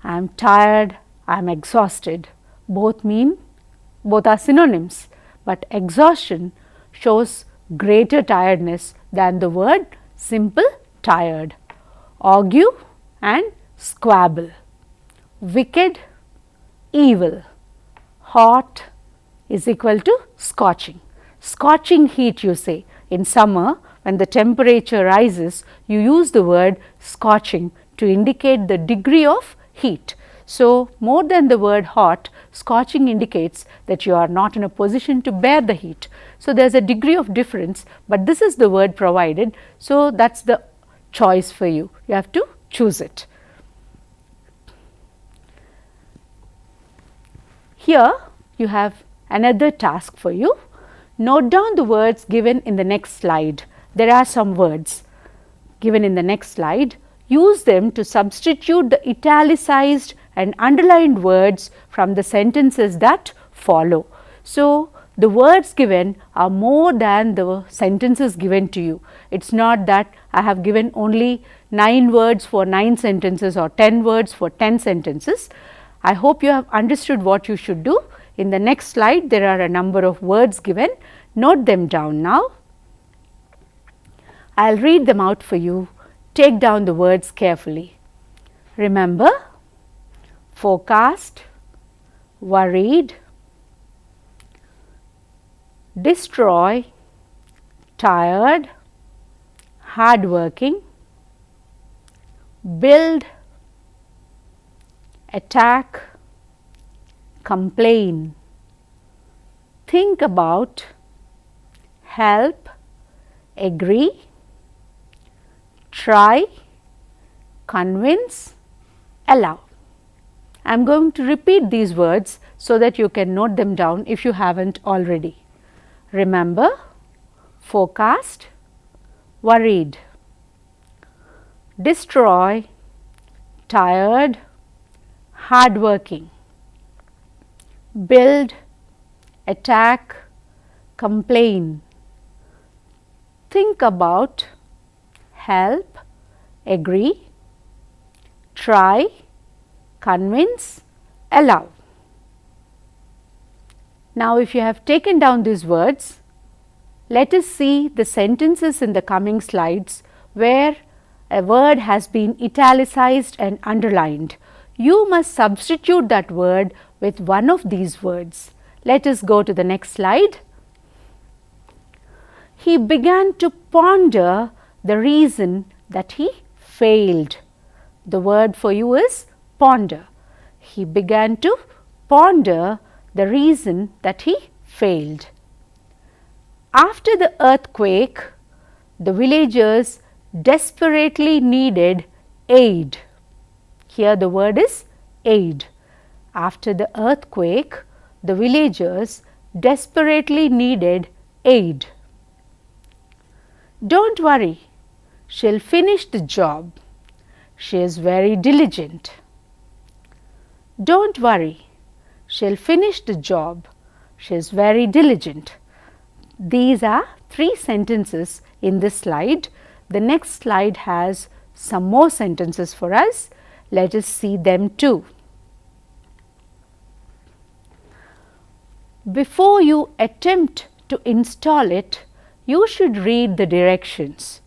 I am tired, I am exhausted. Both are synonyms, but exhaustion shows greater tiredness than the word simple tired. Argue and squabble. Wicked, evil. Hot is equal to scorching. Scorching heat, you say. In summer, when the temperature rises, you use the word scorching to indicate the degree of heat. So, more than the word hot, scorching indicates that you are not in a position to bear the heat. So, there is a degree of difference, but this is the word provided. So, that is the choice for you. You have to choose it. Here, you have another task for you. Note down the words given in the next slide. There are some words given in the next slide. Use them to substitute the italicized and underlined words from the sentences that follow. So, the words given are more than the sentences given to you. It is not that I have given only 9 words for 9 sentences or 10 words for 10 sentences. I hope you have understood what you should do. In the next slide, there are a number of words given. Note them down now. I will read them out for you. Take down the words carefully. Remember, forecast, worried, destroy, tired, hardworking, build, attack, complain, think about, help, agree, try, convince, allow. I am going to repeat these words so that you can note them down if you haven't already. Remember, forecast, worried, destroy, tired, hardworking, build, attack, complain, think about, help, agree, try, convince, allow. Now, if you have taken down these words, let us see the sentences in the coming slides where a word has been italicized and underlined. You must substitute that word with one of these words. Let us go to the next slide. He began to ponder the reason that he failed. The word for you is ponder. He began to ponder the reason that he failed. After the earthquake, the villagers desperately needed aid. Here the word is aid. After the earthquake, the villagers desperately needed aid. Don't worry, she'll finish the job. She is very diligent. Don't worry, she'll finish the job. She is very diligent. These are 3 sentences in this slide. The next slide has some more sentences for us. Let us see them too. Before you attempt to install it, you should read the directions.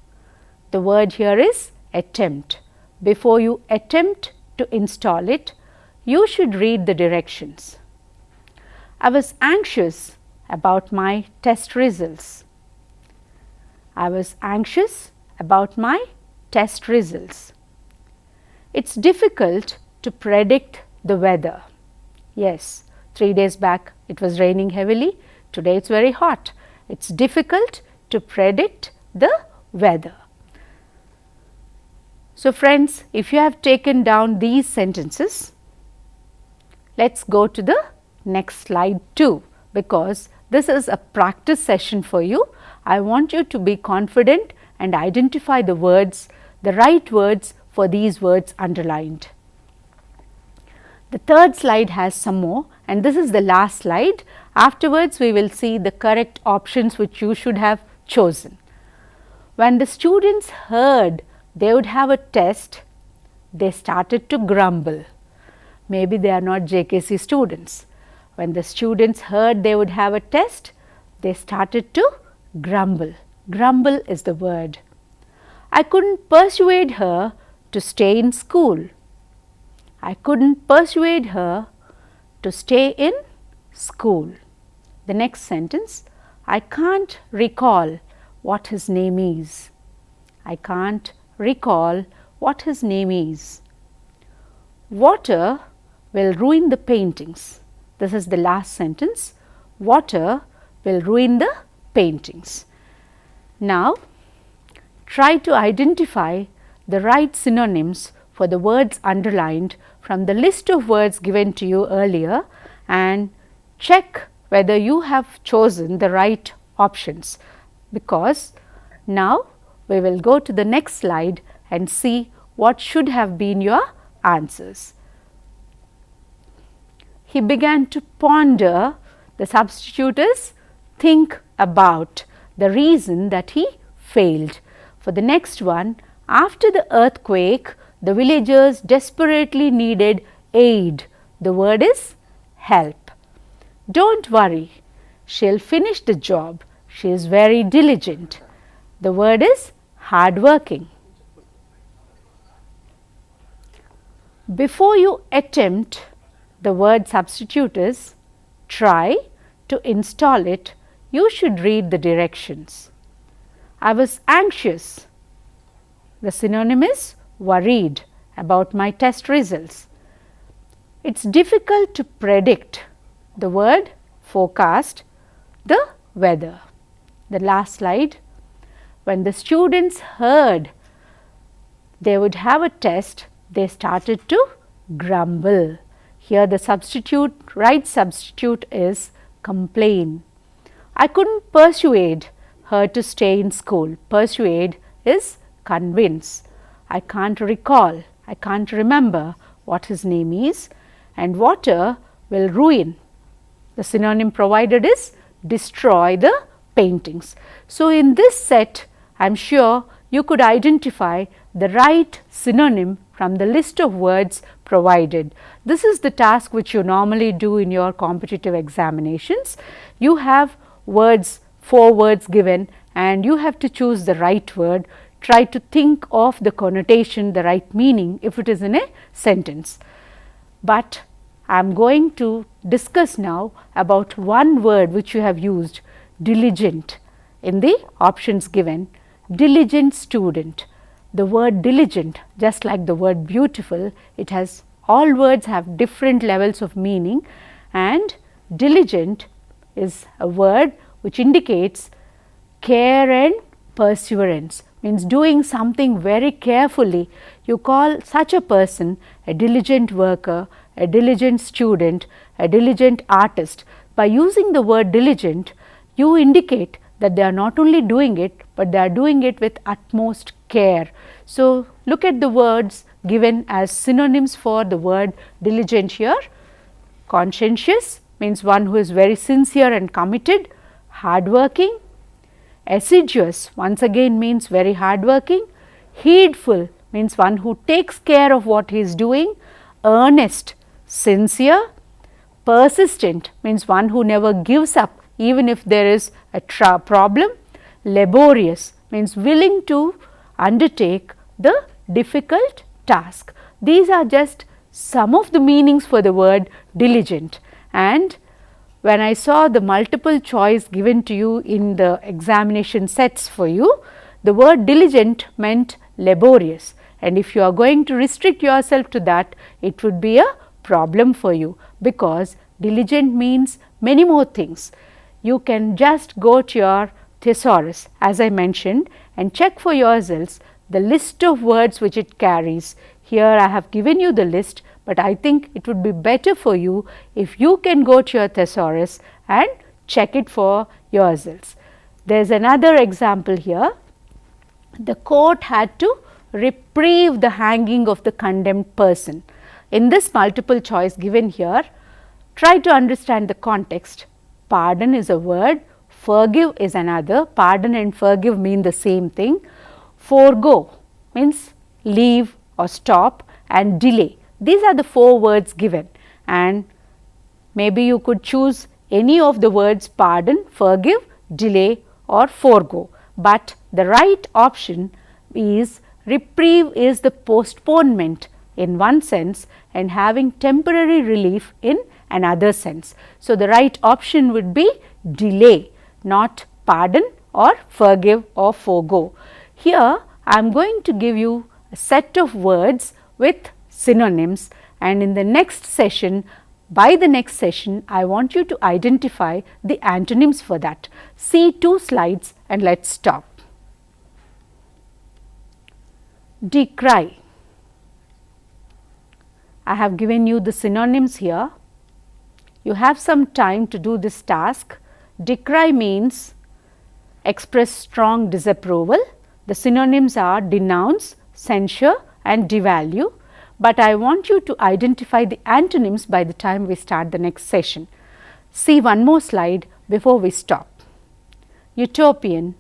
The word here is attempt. Before you attempt to install it, you should read the directions. I was anxious about my test results. I was anxious about my test results. It's difficult to predict the weather. Yes, 3 days back it was raining heavily. Today it's very hot. It's difficult to predict the weather. So friends, if you have taken down these sentences, let's go to the next slide too, because this is a practice session for you. I want you to be confident and identify the words, the right words for these words underlined. The third slide has some more, and this is the last slide. Afterwards, we will see the correct options which you should have chosen. When the students heard they would have a test, they started to grumble. maybe they are not JKC students. When the students heard they would have a test, they started to grumble. Grumble is the word. I couldn't persuade her to stay in school. I couldn't persuade her to stay in school. The next sentence, I can't recall what his name is. I can't recall what his name is. Water will ruin the paintings. This is the last sentence. Water will ruin the paintings. Now, try to identify the right synonyms for the words underlined from the list of words given to you earlier and check whether you have chosen the right options, because now we will go to the next slide and see what should have been your answers. He began to ponder. The substitute is think about the reason that he failed. For the next one, after the earthquake, the villagers desperately needed aid. The word is help. Don't worry, she'll finish the job. She is very diligent. The word is hardworking. Before you attempt, the word substitute is try to install it. You should read the directions. I was anxious. The synonym is worried about my test results. It's difficult to predict. The word forecast, the weather. The last slide. When the students heard they would have a test, they started to grumble. Here the substitute, right substitute is complain. I couldn't persuade her to stay in school. Persuade is convince. I can't recall, I can't remember what his name is, and water will ruin. The synonym provided is destroy the paintings. So, in this set, I am sure you could identify the right synonym from the list of words provided. This is the task which you normally do in your competitive examinations. You have words, 4 words given, and you have to choose the right word. Try to think of the connotation, the right meaning if it is in a sentence. But I am going to discuss now about one word which you have used, diligent, in the options given. Diligent student. The word diligent, just like the word beautiful, it has, all words have different levels of meaning, and diligent is a word which indicates care and perseverance, means doing something very carefully. You call such a person a diligent worker, a diligent student, a diligent artist. By using the word diligent, you indicate that they are not only doing it, but they are doing it with utmost care. So, look at the words given as synonyms for the word diligent here. Conscientious means one who is very sincere and committed. Hardworking. Assiduous once again means very hardworking. Heedful means one who takes care of what he is doing. Earnest, sincere. Persistent means one who never gives up even if there is a problem. Laborious means willing to undertake the difficult task. These are just some of the meanings for the word diligent, and when I saw the multiple choice given to you in the examination sets for you, the word diligent meant laborious, and if you are going to restrict yourself to that, it would be a problem for you, because diligent means many more things. You can just go to your thesaurus, as I mentioned, and check for yourselves the list of words which it carries. Here I have given you the list, but I think it would be better for you if you can go to your thesaurus and check it for yourselves. There is another example here. The court had to reprieve the hanging of the condemned person. In this multiple choice given here, try to understand the context. Pardon is a word, forgive is another. Pardon and forgive mean the same thing. Forego means leave or stop, and delay. These are the 4 words given, and maybe you could choose any of the words pardon, forgive, delay or forego, but the right option is reprieve is the postponement in one sense and having temporary relief in another sense. So, the right option would be delay, not pardon or forgive or forego. Here I am going to give you a set of words with synonyms, and in the next session, by the next session, I want you to identify the antonyms for that. See 2 slides and let us stop. Decry. I have given you the synonyms here. You have some time to do this task. Decry means express strong disapproval. The synonyms are denounce, censure and devalue, but I want you to identify the antonyms by the time we start the next session. See one more slide before we stop. Utopian.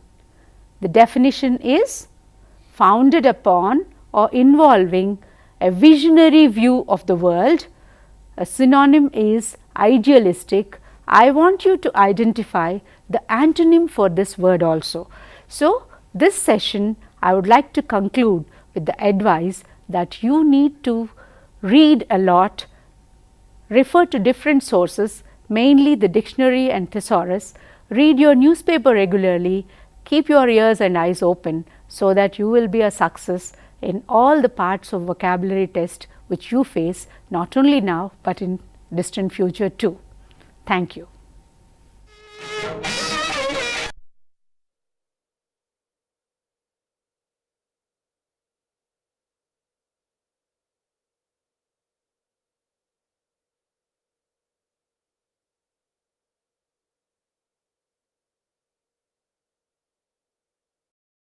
The definition is founded upon or involving a visionary view of the world. A synonym is idealistic. I want you to identify the antonym for this word also. So, this session I would like to conclude with the advice that you need to read a lot, refer to different sources, mainly the dictionary and thesaurus, read your newspaper regularly, keep your ears and eyes open so that you will be a success in all the parts of vocabulary test which you face not only now, but in distant future too. Thank you.